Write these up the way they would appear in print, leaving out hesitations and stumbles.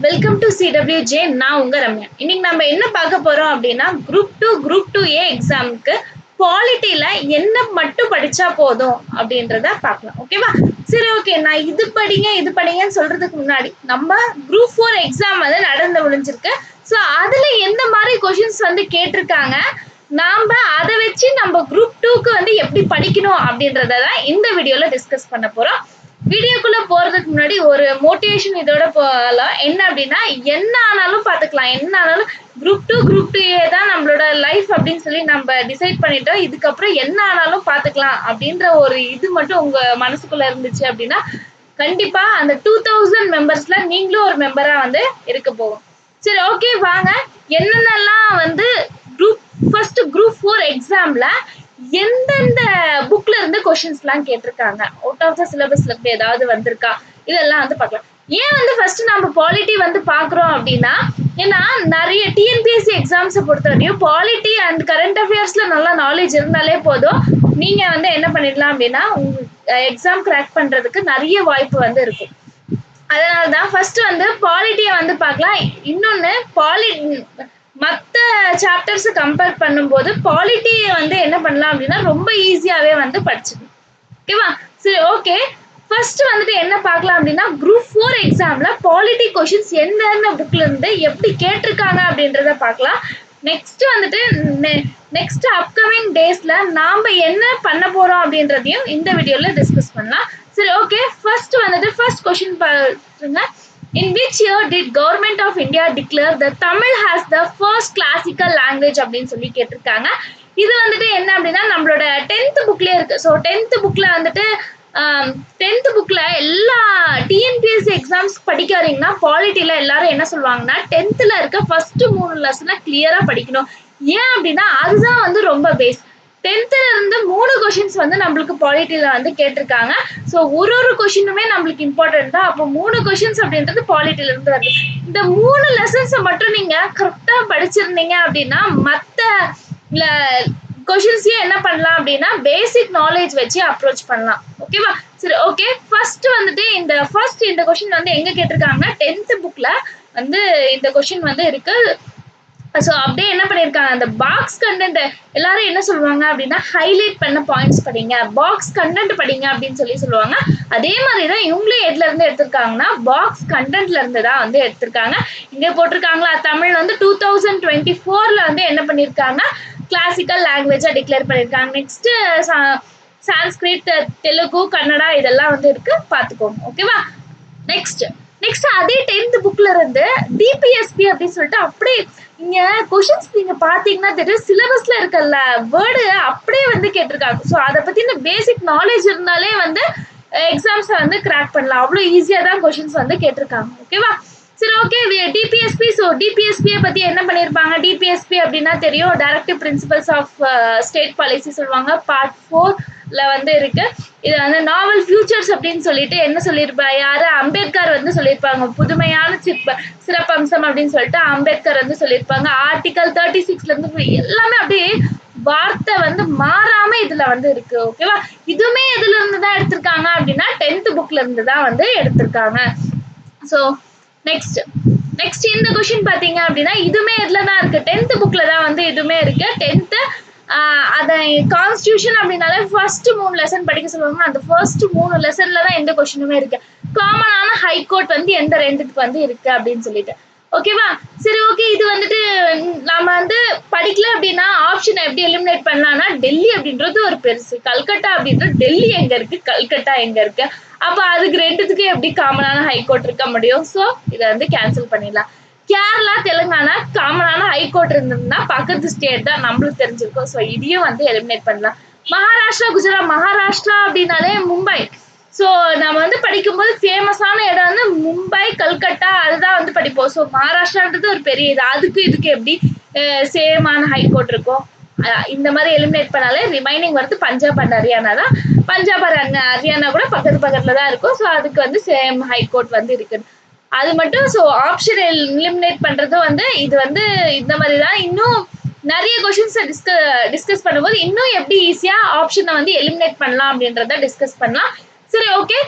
Welcome to CWJ. நான் உங்க ரம்யா. இன்னைக்கு நம்ம என்ன பார்க்க போறோம் அப்படின்னா குரூப் 2A எக்ஸாமுக்கு பாலிட்டியில என்ன மட்டும் படிச்சா போதும் அப்படின்றத பார்க்கலாம். ஓகேவா? சரி, ஓகே. நான் இது படிங்கன்னு சொல்றதுக்கு முன்னாடி நம்ம குரூப் 4 எக்ஸாம் வந்து நடந்து முடிஞ்சிருக்கு. ஸோ அதுல எந்த மாதிரி கொஷின்ஸ் வந்து கேட்டிருக்காங்க, நாம அதை வச்சு நம்ம குரூப் 2க்கு வந்து எப்படி படிக்கணும் அப்படின்றத தான் இந்த வீடியோல டிஸ்கஸ் பண்ண போறோம். வீடியோக்குள்ள போறதுக்கு முன்னாடி ஒரு மோட்டிவேஷன் இதோட போகலாம். என்ன அப்படின்னா, என்ன ஆனாலும் பார்த்துக்கலாம், என்ன ஆனாலும் குரூப் 2A தான் நம்மளோட லைஃப் அப்படின்னு சொல்லி நம்ம டிசைட் பண்ணிட்டோம். இதுக்கப்புறம் என்ன ஆனாலும் பார்த்துக்கலாம் அப்படின்ற ஒரு இது மட்டும் உங்க மனசுக்குள்ள இருந்துச்சு அப்படின்னா கண்டிப்பா அந்த 2000 மெம்பர்ஸ்ல நீங்களும் ஒரு மெம்பரா வந்து இருக்க போகும். சரி, ஓகே, வாங்க என்னென்னலாம் வந்து குரூப் 4 எக்ஸாம்ல எந்தெந்த புக்ல இருந்து கொஸ்டின்ஸ் எல்லாம் கேட்டிருக்காங்க, அவுட் ஆஃப் த சிலபஸ்ல இருந்து ஏதாவது வந்திருக்கா, இதெல்லாம் வந்து பார்க்கலாம். ஏன் வந்து ஃபர்ஸ்ட் நம்ம பாலிட்டி வந்து பாக்குறோம் அப்படின்னா, ஏன்னா நிறைய டிஎன்பிஎஸ்சி எக்ஸாம்ஸை பொறுத்த வரையும் பாலிட்டி அண்ட் கரண்ட் அஃபேர்ஸ்ல நல்லா நாலேஜ் இருந்தாலே போதும், நீங்க வந்து என்ன பண்ணிடலாம் அப்படின்னா உங்க எக்ஸாம் கிராக் பண்றதுக்கு நிறைய வாய்ப்பு வந்து இருக்கும். அதனாலதான் ஃபர்ஸ்ட் வந்து பாலிட்டியை வந்து பார்க்கலாம். இன்னொன்னு மற்ற சாப்டர்ஸ் கம்பேர் பண்ணும்போது பாலிட்டியை வந்து என்ன பண்ணலாம் அப்படின்னா ரொம்ப ஈஸியாவே வந்து படிச்சுக்கணும். ஓகேவா? சரி, ஓகே. ஃபர்ஸ்ட் வந்துட்டு என்ன பார்க்கலாம் அப்படின்னா, குரூப் 4 எக்ஸாம்ல பாலிட்டி கொஷின்ஸ் எந்தெந்த புக்ல இருந்து எப்படி கேட்டிருக்காங்க அப்படின்றத பார்க்கலாம். நெக்ஸ்ட் வந்துட்டு நெக்ஸ்ட் அப்கமிங் டேஸ்ல நாம என்ன பண்ண போறோம் அப்படின்றதையும் இந்த வீடியோல டிஸ்கஸ் பண்ணலாம். சரி, ஓகே. ஃபர்ஸ்ட் கொஸ்டின் பாருங்க. In which year did Government of India declare that Tamil has the first classical language அப்படின்னு சொல்லி கேட்டிருக்காங்க. இது வந்துட்டு என்ன அப்படின்னா நம்மளோட 10th புக்லயே இருக்கு. ஸோ 10th புக்ல வந்துட்டு 10th புக்ல எல்லா டிஎன்பிஎஸ்சி எக்ஸாம்ஸ் படிக்க வரீங்கன்னா பாலிட்டியில எல்லாரும் என்ன சொல்லுவாங்கன்னா 10thல இருக்க ஃபர்ஸ்ட் 3 லெசனை கிளியரா படிக்கணும். ஏன் அப்படின்னா அதுதான் வந்து ரொம்ப பேஸ். 10thல இருந்து 3 கொஷின்ஸ் வந்து நம்மளுக்கு பாலிட்டியில வந்து கேட்டிருக்காங்க. ஸோ ஒரு கொஷினுமே நம்மளுக்கு இம்பார்ட்டன்ட் தான். அப்போ 3 கொஷின்ஸ் அப்படின்றது பாலிட்டியில இருந்து வருது. இந்த 3 லெசன்ஸை மட்டும் நீங்க கரெக்டா படிச்சிருந்தீங்க அப்படின்னா மற்ற கொஷின்ஸையும் என்ன பண்ணலாம் அப்படின்னா பேசிக் நாலேஜ் வச்சு அப்ரோச் பண்ணலாம். ஓகேவா? சரி, ஓகே. ஃபர்ஸ்ட் வந்துட்டு இந்த கொஷின் வந்து எங்க கேட்டிருக்காங்கன்னா 10th புக்ல வந்து இந்த கொஷின் வந்து இருக்கு. ஸோ அப்படியே என்ன பண்ணியிருக்காங்க, அந்த பாக்ஸ் கண்டென்ட் எல்லாரும் என்ன சொல்லுவாங்க அப்படின்னா ஹைலைட் பண்ண பாயிண்ட்ஸ் படிங்க, பாக்ஸ் கண்டென்ட் படிங்க அப்படின்னு சொல்லுவாங்க. அதே மாதிரி தான் இவங்களே எதுல இருந்து எடுத்திருக்காங்கன்னா பாக்ஸ் கண்டென்ட்ல இருந்து தான் வந்து எடுத்திருக்காங்க. இங்கே போட்டிருக்காங்களா, தமிழ் வந்து 2024ல வந்து என்ன பண்ணியிருக்காங்க கிளாசிக்கல் லாங்குவேஜா டிக்ளேர் பண்ணியிருக்காங்க. நெக்ஸ்ட் சான்ஸ்கிரிட், தெலுங்கு, கன்னடா இதெல்லாம் வந்து இருக்கு, பார்த்துக்கோங்க. ஓகேவா? நெக்ஸ்ட் அதே 10th புக்ல இருந்து டிபிஎஸ்பி அப்படின்னு சொல்லிட்டு அப்படியே இங்க கொஷின்ஸ் நீங்க பாத்தீங்கன்னா தெரியும், சிலபஸ்ல இருக்கல்ல வேர்டு அப்படியே வந்து கேட்டிருக்காங்க. ஸோ அதை பத்தி இந்த பேசிக் நாலேஜ் இருந்தாலே வந்து எக்ஸாம்ஸ் வந்து கிராக் பண்ணலாம். அவ்வளவு ஈஸியா தான் கொஷின்ஸ் வந்து கேட்டிருக்காங்க. ஓகேவா? சரி, ஓகே. டிபிஎஸ்பி. ஸோ டிபிஎஸ்பியை பத்தி என்ன பண்ணியிருப்பாங்க, டிபிஎஸ்பி அப்படின்னா தெரியும், directive principles of state policy சொல்லுவாங்க. பார்ட் 4ல வந்து இருக்கு. இது வந்து நாவல் ஃபியூச்சர்ஸ் அப்படின்னு சொல்லிட்டு என்ன சொல்லியிருப்பா, யாரு அம்பேத்கர் வந்து சொல்லியிருப்பாங்க, புதுமையான சிறப்பம்சம் அப்படின்னு சொல்லிட்டு அம்பேத்கர் வந்து சொல்லியிருப்பாங்க. ஆர்டிகல் 36ல இருந்து எல்லாமே அப்படியே வார்த்தை வந்து மாறாம இதுல வந்து இருக்கு. ஓகேவா? இதுவுமே எதுல இருந்து தான் எடுத்திருக்காங்க அப்படின்னா 10th புக்ல இருந்து தான் வந்து எடுத்திருக்காங்க. ஸோ நெக்ஸ்ட் இந்த கொஸ்டின் பாத்தீங்க அப்படின்னா இதுவுமே எதுல தான் இருக்கு, 10th புக்ல தான் வந்து இதுவுமே இருக்கு. 10th அதை கான்ஸ்டியூஷன் அப்படின்னாலே ஃபர்ஸ்ட் 3 லெசன் படிக்க சொல்லுவாங்க. அந்த ஃபர்ஸ்ட் 3 லெசன்ல தான் எந்த கொஸ்டினுமே இருக்கு. காமனான ஹைகோர்ட் வந்து எந்த 2க்கு வந்து இருக்கு அப்படின்னு சொல்லிட்டு. ஓகேவா? சரி, ஓகே. இது வந்துட்டு நம்ம வந்து படிக்கல அப்படின்னா ஆப்ஷன் எப்படி எலிமினேட் பண்ணலாம்னா டெல்லி அப்படின்றது ஒரு பெருசு, கல்கட்டா அப்படின்றது டெல்லி எங்க இருக்கு, கல்கட்டா எங்க இருக்கு, அப்ப அதுக்கு 2த்துக்கு எப்படி காமனான ஹைகோர்ட் இருக்க முடியும். ஸோ இதை வந்து கேன்சல் பண்ணிடலாம். கேரளா, தெலுங்கானா காமனான ஹைகோர்ட் இருந்ததுன்னா பக்கத்து ஸ்டேட் தான் நம்மளுக்கு தெரிஞ்சிருக்கும். ஸோ இதையும் வந்து எலிமினேட் பண்ணலாம். மகாராஷ்டிரா, குஜராத். மகாராஷ்டிரா அப்படின்னாலே மும்பை. ஸோ நம்ம வந்து படிக்கும்போது ஃபேமஸான இடம் வந்து மும்பை, கல்கட்டா, அதுதான் வந்து படிப்போம். ஸோ மகாராஷ்டிரான்றது ஒரு பெரிய இது, இதுக்கு எப்படி சேமான ஹைகோர்ட் இருக்கும். இந்த மாதிரி எலிமினேட் பண்ணாலே ரிமைனிங் வந்து பஞ்சாப் அண்ட் ஹரியானா தான். பஞ்சாப் ஹரியானா கூட பக்கத்துல தான் இருக்கும். ஸோ அதுக்கு வந்து சேம் ஹைகோர்ட் வந்து இருக்குது, அது மட்டும். ஸோ ஆப்ஷன் எலிமினேட் பண்றது வந்து இது வந்து இந்த மாதிரி தான். இன்னும் நிறைய கொஸ்டின்ஸ் டிஸ்கஸ் பண்ணும்போது இன்னும் எப்படி ஈஸியா ஆப்ஷனை வந்து எலிமினேட் பண்ணலாம் அப்படின்றத டிஸ்கஸ் பண்ணலாம். சரி, ஓகே.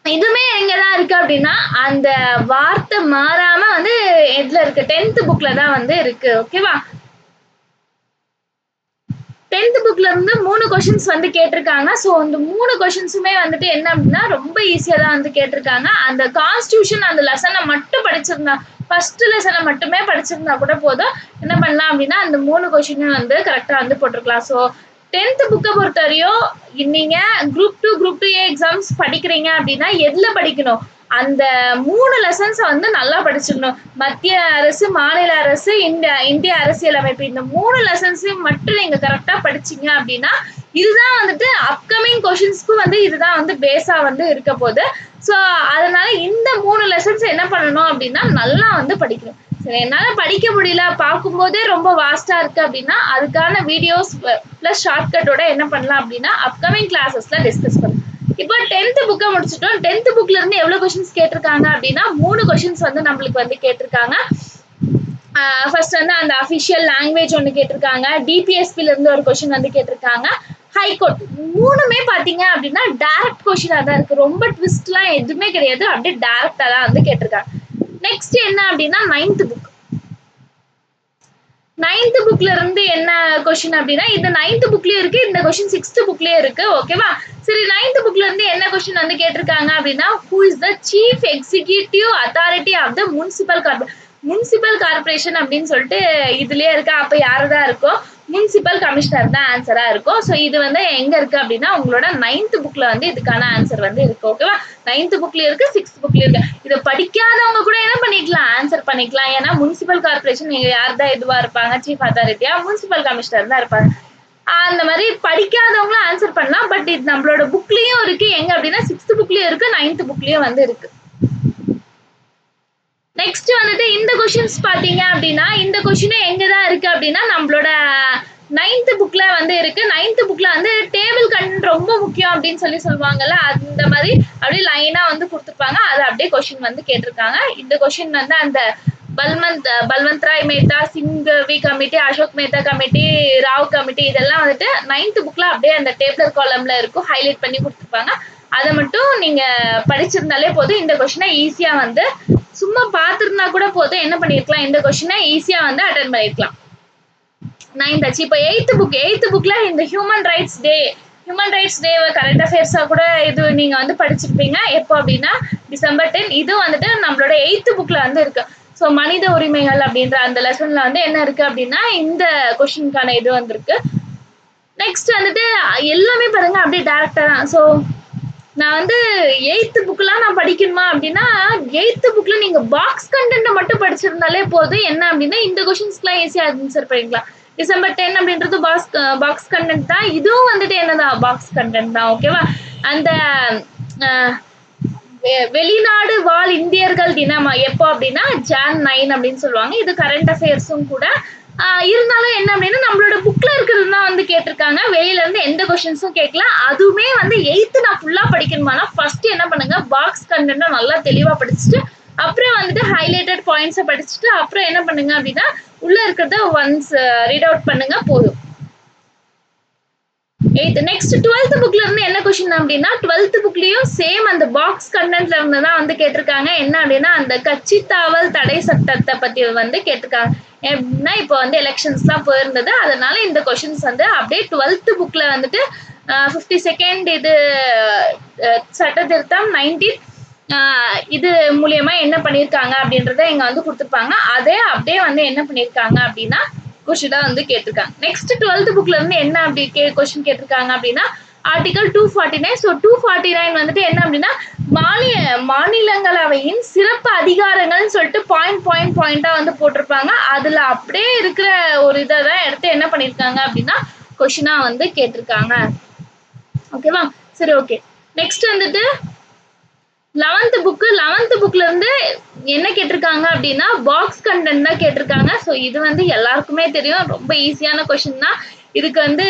இதுமே எங்கதான் இருக்கு அப்படின்னா அந்த வார்த்தை மாறாம வந்து எதுல இருக்கு 10th புக்ல தான் வந்து இருக்கு. ஓகேவா? 10th புக்ல இருந்து 3 கொஸ்டின்ஸ் வந்து கேட்டிருக்காங்க. ஸோ அந்த 3 கொஸ்டின்ஸுமே வந்துட்டு என்ன அப்படின்னா ரொம்ப ஈஸியா தான் வந்து கேட்டிருக்காங்க. அந்த கான்ஸ்டியூஷன் அந்த லெசனை மட்டும் படிச்சிருந்தா ஃபர்ஸ்ட் லெசனை மட்டுமே படிச்சிருந்தா கூட போதும். என்ன பண்ணலாம் அப்படின்னா அந்த 3 கொஸ்டினும் வந்து கரெக்டா வந்து போட்டிருக்கலாம். ஸோ 10th புக்கை பொறுத்தவரையும் நீங்க குரூப் 2 எக்ஸாம்ஸ் படிக்கிறீங்க அப்படின்னா எதுல படிக்கணும்? அந்த 3 லெசன்ஸை வந்து நல்லா படிச்சிடணும். மத்திய அரசு, மாநில அரசு, இந்திய அரசியலமைப்பு இந்த 3 லெசன்ஸையும் மட்டும் நீங்க கரெக்டா படிச்சீங்க அப்படின்னா இதுதான் வந்துட்டு அப்கமிங் கொஸ்டின்ஸ்க்கும் வந்து இதுதான் வந்து பேஸா வந்து இருக்க போகுது. ஸோ அதனால இந்த 3 லெசன்ஸ் என்ன பண்ணணும் அப்படின்னா நல்லா வந்து படிக்கணும். சரி, என்னால படிக்க முடியல, பார்க்கும்போதே ரொம்ப வாஸ்டா இருக்கு அப்படின்னா அதுக்கான வீடியோஸ் பிளஸ் ஷார்ட்கட்டோட என்ன பண்ணலாம் அப்படின்னா அப்கமிங் கிளாஸஸ்ல டிஸ்கஸ் பண்ணலாம். இப்போ 10th புக்கை முடிச்சிட்டோம். 10th புக்ல இருந்து எவ்வளவு கொஸ்டின்ஸ் கேட்டிருக்காங்க அப்படின்னா 3 கொஸ்டின்ஸ் வந்து நம்மளுக்கு வந்து கேட்டிருக்காங்க. ஃபர்ஸ்ட் வந்து அந்த அஃபிஷியல் லாங்குவேஜ் ஒன்று கேட்டிருக்காங்க. டிபிஎஸ்பில இருந்து ஒரு கொஸ்டின் வந்து கேட்டிருக்காங்க. ஹைகோர்ட் 3மே பாத்தீங்க அப்படின்னா டைரக்ட் கொஸ்டினா தான் இருக்கு. ரொம்ப ட்விஸ்ட்லாம் எதுவுமே கிடையாது. அப்படியே டைரக்டா தான் வந்து கேட்டிருக்காங்க. நெக்ஸ்ட் என்ன அப்படின்னா 9th புக். 9th புக்ல இருந்து என்ன கொஸ்டின் அப்படின்னா இது 9th புக்லயும் இருக்கு, இந்த கொஸ்டின் 6th புக்லயும் இருக்கு. ஓகேவா? சரி, 9th புக்ல இருந்து என்ன கொஸ்டின் வந்து கேட்டிருக்காங்க அப்படின்னா who is the chief executive authority of the municipal corporation அப்படின்னு சொல்லிட்டு இதுலயே இருக்கு. அப்ப யாருதான் இருக்கும்? முனிசிபல் கமிஷனர் தான் ஆன்சரா இருக்கும். ஸோ இது வந்து எங்க இருக்கு அப்படின்னா உங்களோட 9th புக்ல வந்து இதுக்கான ஆன்சர் வந்து இருக்கு. ஓகேவா? 9th புக்லயும் இருக்கு, 6th புக்லயும் இருக்கு. இதை படிக்காதவங்க கூட என்ன பண்ணிக்கலாம்? ஆன்சர் பண்ணிக்கலாம். ஏன்னா முனிசிபல் கார்பரேஷன் யார் தான் இதுவா இருப்பாங்க? சீஃப் அத்தாரிட்டியா முனிசிபல் கமிஷனர் தான் இருப்பாங்க. அந்த மாதிரி படிக்காதவங்களும் ஆன்சர் பண்ணலாம். பட் இது நம்மளோட புக்லயும் இருக்கு. எங்க அப்படின்னா 6th புக்லயும் இருக்கு, 9th புக்லயும் வந்து இருக்கு. நெக்ஸ்ட் வந்துட்டு இந்த கொஸ்டின்ஸ் பாத்தீங்க அப்படின்னா இந்த கொஸ்டின் எங்கதான் இருக்கு அப்படின்னா நம்மளோட 9th புக்ல வந்து இருக்கு. 9th புக்ல வந்து டேபிள் கண்டென்ட் ரொம்ப முக்கியம் அப்படின்னு சொல்லுவாங்கல்ல, அந்த மாதிரி அப்படியே லைனா வந்து கொடுத்துருப்பாங்க. அது அப்படியே கொஸ்டின் வந்து கேட்டிருக்காங்க. இந்த கொஸ்டின் வந்து அந்த Balwant Rai Mehta, Singhvi committee, Ashok Mehta committee, Rao committee இதெல்லாம் வந்துட்டு 9th புக்ல அப்படியே அந்த டேபிளர் காலம்ல இருக்கும், ஹைலைட் பண்ணி கொடுத்துருப்பாங்க. அதை மட்டும் நீங்க படிச்சிருந்தாலே போதும். இந்த கொஸ்டினை ஈஸியா வந்து சும்மா பார்த்திருந்தா கூட போதும், என்ன பண்ணிருக்கலாம், இந்த கொஸ்டினை ஈஸியா வந்து அட்டென்ட் பண்ணிருக்கலாம். 9th ஆச்சு. இப்போ 8th புக்ல இந்த ஹியூமன் ரைட்ஸ் டே கரண்ட் அஃபேர்ஸா கூட இது நீங்க வந்து படிச்சிருப்பீங்க. எப்போ அப்படின்னா டிசம்பர் 10. இது வந்துட்டு நம்மளோட 8th புக்ல வந்து இருக்கு. ஸோ மனித உரிமைகள் அப்படின்ற அந்த லெசன்ல வந்து என்ன இருக்கு அப்படின்னா இந்த கொஸ்டினுக்கான இது வந்திருக்கு. நெக்ஸ்ட் வந்துட்டு எல்லாமே பாருங்க அப்படியே டைரக்டா தான். ஸோ நான் வந்து 8th புக்லாம் நான் படிக்கணுமா அப்படின்னா 8th புக்ல நீங்க பாக்ஸ் கண்டென்ட் மட்டும் படிச்சிருந்தாலே போதும். என்ன அப்படின்னா இந்த கொஸ்டின்ஸ்க்குலாம் ஈஸியா ஆன்சர் பண்ணிக்கலாம். டிசம்பர் 10 அப்படின்றது பாக்ஸ் கண்டென்ட் தான். இதுவும் வந்துட்டு என்னதான் பாக்ஸ் கண்டென்ட் தான். ஓகேவா? அந்த வெளிநாடு வாழ் இந்தியர்கள் தினம் எப்போ அப்படின்னா Jan 9 அப்படின்னு சொல்லுவாங்க. இது கரண்ட் அஃபேர்ஸும் கூட. இருந்தாலும் என்ன அப்படின்னா நம்மளோட புக்ல இருக்கிறது தான் வந்து கேட்டிருக்காங்க. வெளியில இருந்து எந்த கொஸ்டின்ஸும் கேட்கலாம். அதுவுமே வந்து 8th நான் ஃபுல்லா படிக்கணுமானா ஃபர்ஸ்ட் என்ன பண்ணுங்க, பாக்ஸ் கண்டென்ட்டை நல்லா தெளிவா படிச்சுட்டு அப்புறம் வந்துட்டு ஹைலைட்டட் பாயிண்ட்ஸை படிச்சுட்டு அப்புறம் என்ன பண்ணுங்க அப்படின்னா உள்ள இருக்கிறத ஒன்ஸ் ரீட் அவுட் பண்ணுங்க போதும். 8th. நெக்ஸ்ட் 12th புக்ல இருந்து என்ன கொஸ்டின் அப்படின்னா 12th புக்லயும் சேம் அந்த பாக்ஸ் கண்டென்ட்ல இருந்து தான் வந்து கேட்டிருக்காங்க. என்ன அப்படின்னா அந்த கட்சி தாவல் தடை சட்டத்தை பத்தி வந்து கேட்டிருக்காங்க. எப்படின்னா இப்போ வந்து எலெக்ஷன்ஸ்லாம் போயிருந்தது, அதனால இந்த கொஸ்டின்ஸ் வந்து அப்படியே 12th புக்ல வந்துட்டு 52nd இது சட்ட திருத்தம் 19 இது மூலியமா என்ன பண்ணிருக்காங்க அப்படின்றத இங்க வந்து கொடுத்துருப்பாங்க. அதே அப்படியே வந்து என்ன பண்ணிருக்காங்க அப்படின்னா கொஸ்டினா வந்து கேட்டிருக்காங்க. நெக்ஸ்ட் 12th புக்ல இருந்து என்ன அப்படி கொஸ்டின் கேட்டிருக்காங்க அப்படின்னா ஆர்டிகல் 249. ஸோ 249 வந்துட்டு என்ன அப்படின்னா மாநிலங்களவையின் சிறப்பு அதிகாரங்கள்னு சொல்லிட்டு பாயிண்டா வந்து போட்டிருப்பாங்க. அதுல அப்படியே இருக்கிற ஒரு இதை தான் எடுத்து என்ன பண்ணிருக்காங்க அப்படின்னா கொஸ்டினா வந்து கேட்டிருக்காங்க. ஓகேவா? சரி, ஓகே. நெக்ஸ்ட் வந்துட்டு 11th புக்ல இருந்து என்ன கேட்டிருக்காங்க அப்படின்னா பாக்ஸ் கண்டென்ட் தான் கேட்டிருக்காங்க. ஸோ இது வந்து எல்லாருக்குமே தெரியும், ரொம்ப ஈஸியான கொஸ்டின் தான். இதுக்கு வந்து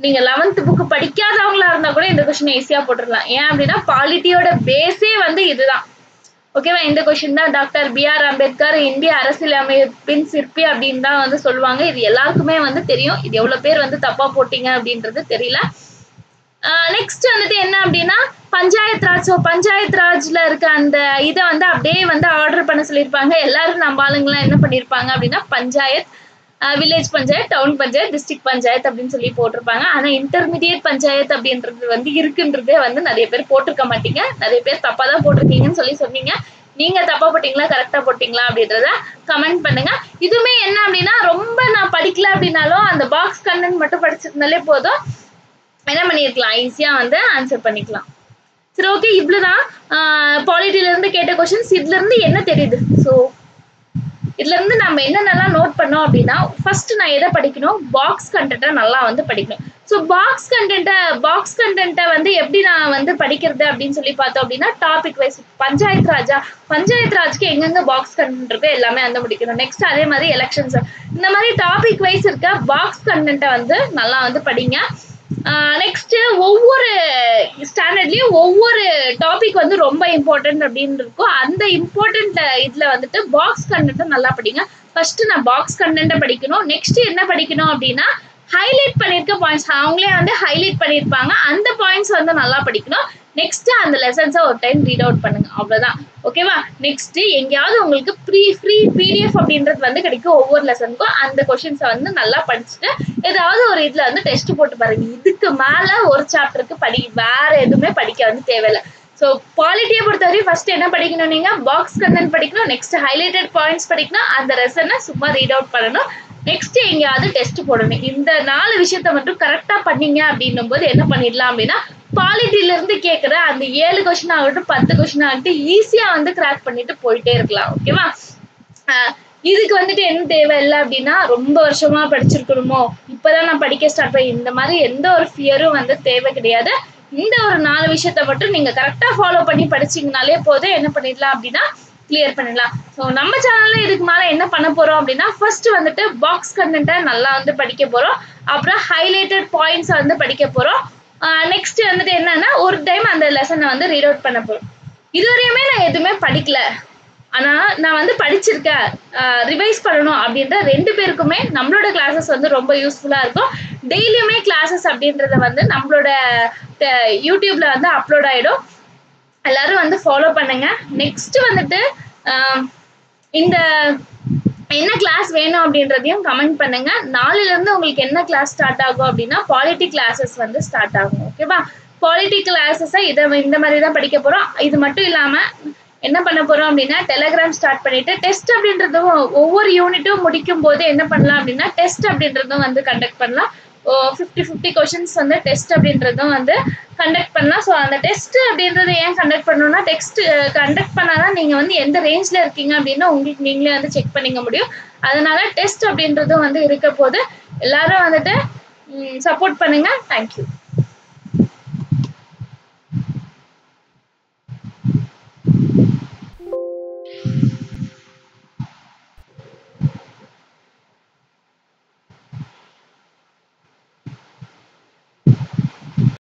நீங்க 11th புக் படிக்காதவங்களா இருந்தா கூட இந்த கொஸ்டின் ஈஸியா போட்டுடலாம். ஏன் அப்படின்னா பாலிட்டியோட பேஸே வந்து இதுதான். ஓகேவா? இந்த கொஸ்டின் தான் டாக்டர் B.R. அம்பேத்கர் இந்திய அரசியலமைப்பின் சிற்பி அப்படின்னு தான் வந்து சொல்லுவாங்க. இது எல்லாருக்குமே வந்து தெரியும். இது எவ்வளவு பேர் வந்து தப்பா போட்டீங்க அப்படின்றது தெரியல. நெக்ஸ்ட் வந்துட்டு என்ன அப்படின்னா பஞ்சாயத் ராஜ். ஸோ பஞ்சாயத் ராஜ்ல இருக்க அந்த இதை வந்து அப்படியே வந்து ஆர்டர் பண்ண சொல்லியிருப்பாங்க. எல்லாரும் நம்ம ஆளுங்களாம் என்ன பண்ணியிருப்பாங்க அப்படின்னா panchayat, village panchayat, town panchayat, district panchayat அப்படின்னு சொல்லி போட்டிருப்பாங்க. ஆனா இன்டர்மீடியட் பஞ்சாயத் அப்படின்றது வந்து இருக்குன்றதே வந்து நிறைய பேர் போட்டிருக்க மாட்டீங்க. நிறைய பேர் தப்பா தான் போட்டிருக்கீங்கன்னு சொல்லி சொன்னீங்க. நீங்க தப்பா போட்டீங்களா கரெக்டா போட்டீங்களா அப்படின்றத கமெண்ட் பண்ணுங்க. இதுவுமே என்ன அப்படின்னா ரொம்ப நான் படிக்கல அப்படின்னாலும் அந்த பாக்ஸ் கண்டென்ட் மட்டும் படிச்சிருந்தாலே போதும், என்ன பண்ணிருக்கலாம், ஈஸியா வந்து ஆன்சர் பண்ணிக்கலாம். சரி ஓகே, இவ்வளவுதான் பாலிட்டில இருந்து கேட்ட கொஸ்டின்ஸ். இதுல இருந்து என்ன தெரியுது? ஸோ இதுல இருந்து நம்ம என்னென்னலாம் நோட் பண்ணோம் அப்படின்னா, ஃபர்ஸ்ட் நான் எதை படிக்கணும், பாக்ஸ் கண்டென்ட்டை நல்லா வந்து படிக்கணும். ஸோ பாக்ஸ் கண்டென்ட்டை வந்து எப்படி நான் வந்து படிக்கிறது அப்படின்னு சொல்லி பார்த்தோம் அப்படின்னா, டாபிக் வைஸ். பஞ்சாயத் ராஜ்க்கு எங்கெங்க பாக்ஸ் கண்டென்ட் இருக்கோ எல்லாமே வந்து முடிக்கணும். நெக்ஸ்ட் அதே மாதிரி எலெக்ஷன்ஸ், இந்த மாதிரி டாபிக் வைஸ் இருக்க பாக்ஸ் கண்டென்ட்டை வந்து நல்லா வந்து படிங்க. நெக்ஸ்ட் ஒவ்வொரு ஸ்டாண்டர்ட்லயும் ஒவ்வொரு டாபிக் வந்து ரொம்ப இம்பார்ட்டன்ட் அப்படின்னு இருக்கும். அந்த இம்பார்ட்டன்ட் இதுல வந்துட்டு பாக்ஸ் கண்டென்ட்டை நல்லா படிங்க. ஃபர்ஸ்ட் நான் பாக்ஸ் கண்டென்ட்டை படிக்கணும். நெக்ஸ்ட் என்ன படிக்கணும் அப்படின்னா, ஹைலைட் பண்ணிருக்க பாயிண்ட்ஸ் அவங்களே வந்து ஹைலைட் பண்ணிருப்பாங்க, அந்த பாயிண்ட்ஸ் வந்து நல்லா படிக்கணும். நெக்ஸ்ட் அந்த லெசன்ஸை ஒரு டைம் ரீட் அவுட் பண்ணுங்க, அவ்வளவுதான். ஓகேவா? நெக்ஸ்ட் எங்கேயாவது உங்களுக்கு ஃப்ரீ பிடிஎஃப் அப்படின்றது வந்து கிடைக்கும் ஒவ்வொரு லெசனுக்கும். அந்த கொஸ்டின்ஸை வந்து நல்லா படிச்சுட்டு ஏதாவது ஒரு இதுல வந்து டெஸ்ட் போட்டு பாருங்க. இதுக்கு மேல ஒரு சாப்டருக்கு வேற எதுவுமே படிக்க வந்து தேவையில்லை. ஸோ பாலிட்டியை பொறுத்தவரைக்கும் ஃபர்ஸ்ட் என்ன படிக்கணும், நீங்க பாக்ஸ் கண்டென்ட் படிக்கணும். நெக்ஸ்ட் ஹைலைட்டட் பாயிண்ட்ஸ் படிக்கணும். அந்த லெசனை சும்மா ரீட் அவுட் பண்ணணும். நெக்ஸ்ட் எங்கேயாவது டெஸ்ட் போடணும். இந்த 4 விஷயத்த மட்டும் கரெக்டா பண்ணீங்க அப்படின்னும் போது என்ன பண்ணிடலாம் அப்படின்னா, பாலிட்டில இருந்து கேட்கிற அந்த 7 கொஸ்டின் ஆகட்டும் 10 கொஸ்டின் ஆகட்டும் ஈஸியா வந்து கிராக் பண்ணிட்டு போயிட்டே இருக்கலாம். ஓகேவா? இதுக்கு வந்துட்டு என்ன தேவை இல்லை அப்படின்னா, ரொம்ப வருஷமா படிச்சிருக்கணுமோ, இப்பதான் நான் படிக்க ஸ்டார்ட் பண்ணி, இந்த மாதிரி எந்த ஒரு ஃபியரும் வந்து தேவை கிடையாது. இந்த ஒரு 4 விஷயத்த மட்டும் நீங்க கரெக்டா ஃபாலோ பண்ணி படிச்சீங்கனாலே போதும், என்ன பண்ணிடலாம் அப்படின்னா கிளியர் பண்ணிடலாம். ஸோ நம்ம சேனல்ல இதுக்கு மேல என்ன பண்ண போறோம் அப்படின்னா, ஃபர்ஸ்ட் வந்துட்டு பாக்ஸ் கண்டென்ட்டை நல்லா வந்து படிக்க போறோம். அப்புறம் ஹைலைட்டட் பாயிண்ட்ஸ் வந்து படிக்க போறோம். நெக்ஸ்ட் வந்துட்டு என்னன்னா, ஒரு டைம் அந்த லெசனை வந்து ரீட் அவுட் பண்ண போறோம். இதுவரையுமே நான் எதுவுமே படிக்கல, ஆனா நான் வந்து படிச்சிருக்கேன், ரிவைஸ் பண்ணணும் அப்படின்ற 2 பேருக்குமே நம்மளோட கிளாஸஸ் வந்து ரொம்ப யூஸ்ஃபுல்லா இருக்கும். டெய்லியுமே கிளாஸஸ் அப்படின்றத வந்து நம்மளோட யூடியூப்ல வந்து அப்லோட் ஆயிடும். எல்லாரும் வந்து ஃபாலோ பண்ணுங்க. நெக்ஸ்ட் வந்துட்டு இந்த என்ன கிளாஸ் வேணும் அப்படின்றதையும் கமெண்ட் பண்ணுங்க. நாளையில இருந்து உங்களுக்கு என்ன கிளாஸ் ஸ்டார்ட் ஆகும் அப்படின்னா, பாலிட்டி கிளாஸஸ் வந்து ஸ்டார்ட் ஆகும். ஓகேவா? பாலிட்டி கிளாஸஸை இந்த மாதிரி தான் படிக்க போறோம். இது மட்டும் இல்லாம என்ன பண்ண போறோம் அப்படின்னா, டெலகிராம் ஸ்டார்ட் பண்ணிட்டு டெஸ்ட் அப்படின்றதும் ஒவ்வொரு யூனிட்டும் முடிக்கும் போது என்ன பண்ணலாம் அப்படின்னா, டெஸ்ட் அப்படின்றதும் வந்து கண்டக்ட் பண்ணலாம். 50 கொஸ்டின்ஸ் வந்து டெஸ்ட் அப்படின்றதும் வந்து கண்டக்ட் பண்ணலாம். ஸோ அந்த டெஸ்ட் அப்படின்றது ஏன் கண்டக்ட் பண்ணணும்னா, டெஸ்ட் கண்டக்ட் பண்ணாதான் நீங்க வந்து எந்த ரேஞ்ச்ல இருக்கீங்க அப்படின்னு உங்களுக்கு நீங்களே வந்து செக் பண்ணிக்க முடியும். அதனால டெஸ்ட் அப்படின்றதும் வந்து இருக்க போது எல்லாரும் வந்துட்டு சப்போர்ட் பண்ணுங்க. தேங்க்யூ.